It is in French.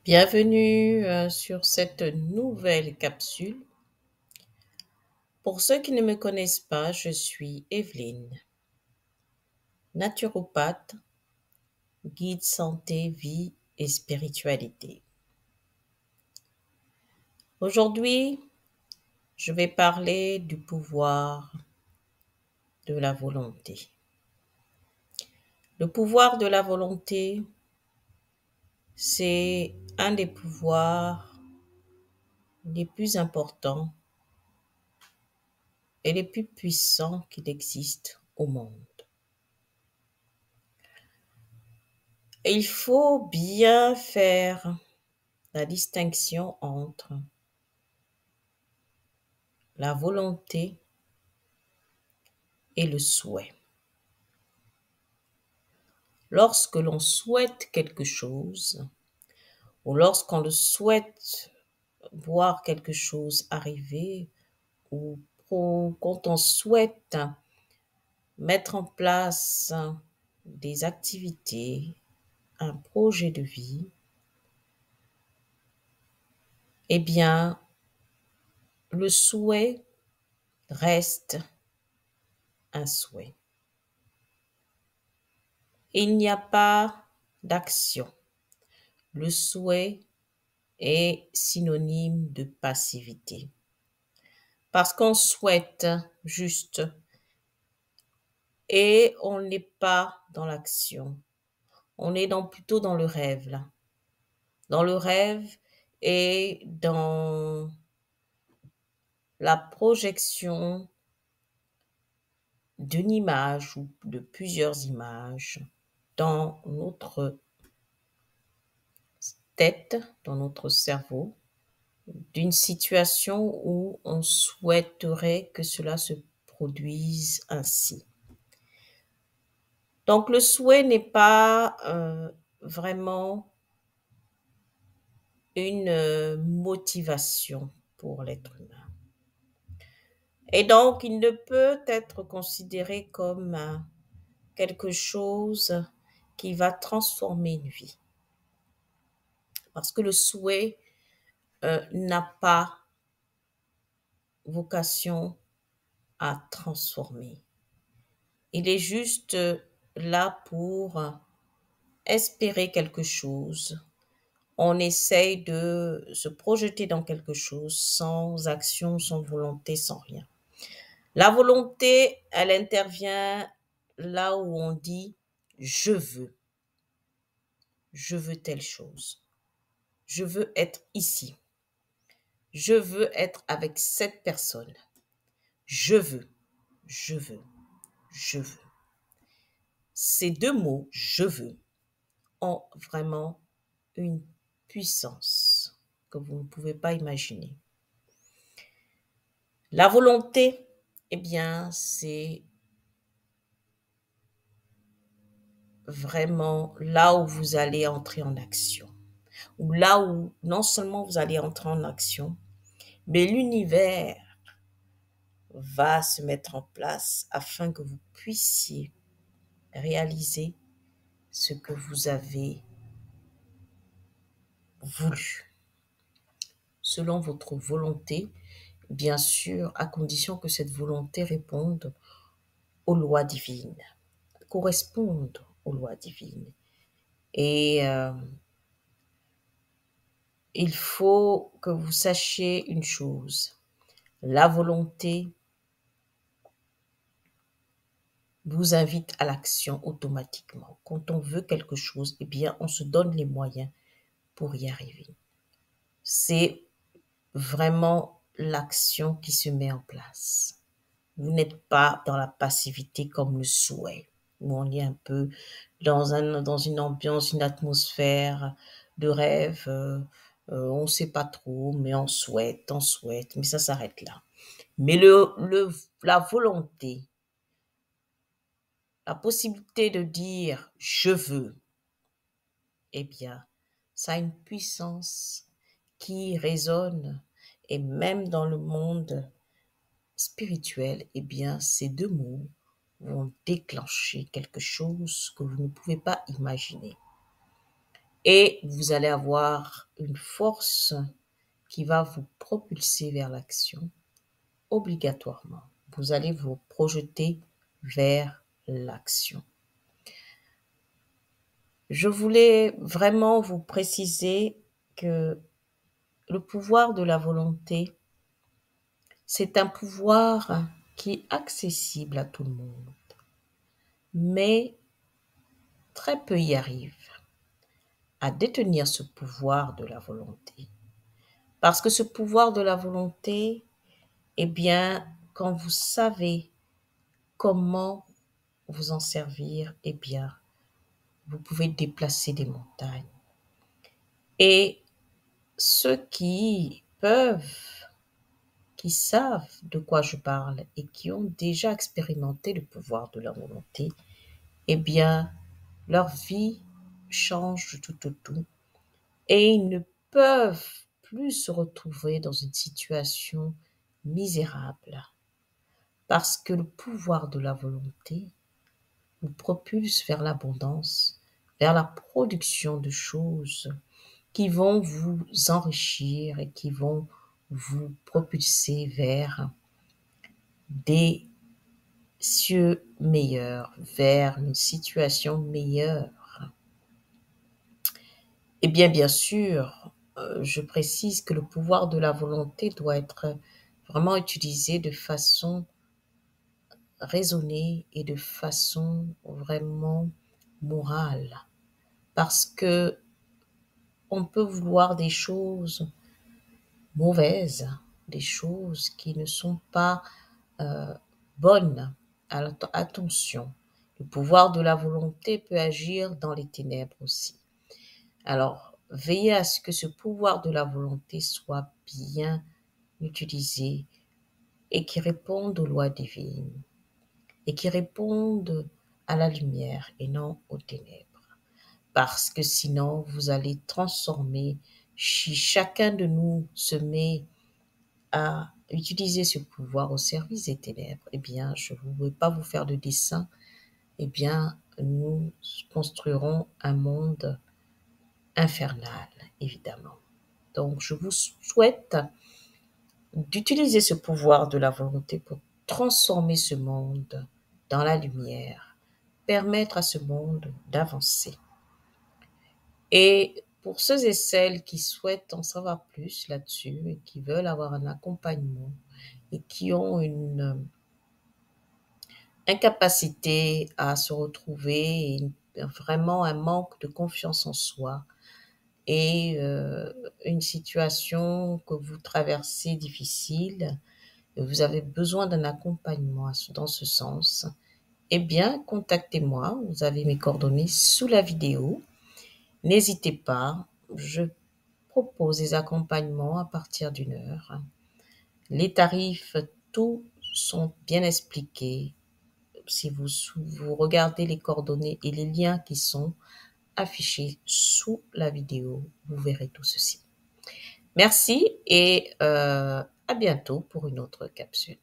Bienvenue sur cette nouvelle capsule. Pour ceux qui ne me connaissent pas, je suis Evelyne, naturopathe, guide santé, vie et spiritualité. Aujourd'hui, je vais parler du pouvoir de la volonté. Le pouvoir de la volonté, c'est un des pouvoirs les plus importants et les plus puissants qu'il existe au monde. Et il faut bien faire la distinction entre la volonté et le souhait. Lorsque l'on souhaite quelque chose, ou lorsqu'on le souhaite voir quelque chose arriver, ou quand on souhaite mettre en place des activités, un projet de vie, eh bien, le souhait reste un souhait. Il n'y a pas d'action. Le souhait est synonyme de passivité. Parce qu'on souhaite juste et on n'est pas dans l'action. On est plutôt dans le rêve là. Dans le rêve et dans la projection d'une image ou de plusieurs images dans notre tête, dans notre cerveau, d'une situation où on souhaiterait que cela se produise ainsi. Donc le souhait n'est pas vraiment une motivation pour l'être humain. Et donc il ne peut être considéré comme quelque chose qui va transformer une vie. Parce que le souhait n'a pas vocation à transformer. Il est juste là pour espérer quelque chose. On essaye de se projeter dans quelque chose sans action, sans volonté, sans rien. La volonté, elle intervient là où on dit je veux telle chose, je veux être ici, je veux être avec cette personne, je veux, je veux, je veux. Ces deux mots, je veux, ont vraiment une puissance que vous ne pouvez pas imaginer. La volonté, eh bien, c'est vraiment là où vous allez entrer en action. Ou là où non seulement vous allez entrer en action, mais l'univers va se mettre en place afin que vous puissiez réaliser ce que vous avez voulu. Selon votre volonté, bien sûr, à condition que cette volonté réponde aux lois divines, corresponde aux lois divines. Et il faut que vous sachiez une chose. La volonté vous invite à l'action automatiquement. Quand on veut quelque chose, eh bien, on se donne les moyens pour y arriver. C'est vraiment l'action qui se met en place. Vous n'êtes pas dans la passivité comme le souhait, où on est un peu dans une ambiance, une atmosphère de rêve. On ne sait pas trop, mais on souhaite, mais ça s'arrête là. Mais la volonté, la possibilité de dire je veux, eh bien, ça a une puissance qui résonne et même dans le monde spirituel, eh bien, ces deux mots vont déclencher quelque chose que vous ne pouvez pas imaginer. et vous allez avoir une force qui va vous propulser vers l'action obligatoirement. Vous allez vous projeter vers l'action. Je voulais vraiment vous préciser que le pouvoir de la volonté, c'est un pouvoir qui est accessible à tout le monde, mais très peu y arrivent à détenir ce pouvoir de la volonté. Parce que ce pouvoir de la volonté, eh bien, quand vous savez comment vous en servir, eh bien, vous pouvez déplacer des montagnes. Et ceux qui peuvent, qui savent de quoi je parle et qui ont déjà expérimenté le pouvoir de la volonté, eh bien, leur vie change du tout au tout et ils ne peuvent plus se retrouver dans une situation misérable parce que le pouvoir de la volonté vous propulse vers l'abondance, vers la production de choses qui vont vous enrichir et qui vont vous propulser vers des cieux meilleurs, vers une situation meilleure. Eh bien sûr, je précise que le pouvoir de la volonté doit être vraiment utilisé de façon raisonnée et de façon vraiment morale. Parce que on peut vouloir des choses mauvaises, des choses qui ne sont pas bonnes. Alors, attention, le pouvoir de la volonté peut agir dans les ténèbres aussi. Alors, veillez à ce que ce pouvoir de la volonté soit bien utilisé et qui réponde aux lois divines et qui réponde à la lumière et non aux ténèbres. Parce que sinon, vous allez transformer, si chacun de nous se met à utiliser ce pouvoir au service des ténèbres, eh bien, je ne vais pas vous faire de dessin, eh bien, nous construirons un monde infernal, évidemment. Donc, je vous souhaite d'utiliser ce pouvoir de la volonté pour transformer ce monde dans la lumière, permettre à ce monde d'avancer. Et pour ceux et celles qui souhaitent en savoir plus là-dessus et qui veulent avoir un accompagnement et qui ont une incapacité à se retrouver et vraiment un manque de confiance en soi et une situation que vous traversez difficile, et vous avez besoin d'un accompagnement dans ce sens, eh bien, contactez-moi. Vous avez mes coordonnées sous la vidéo. N'hésitez pas. Je propose des accompagnements à partir d'1 heure. Les tarifs, tous sont bien expliqués. Si vous regardez les coordonnées et les liens qui sont affichés sous la vidéo, vous verrez tout ceci. Merci et à bientôt pour une autre capsule.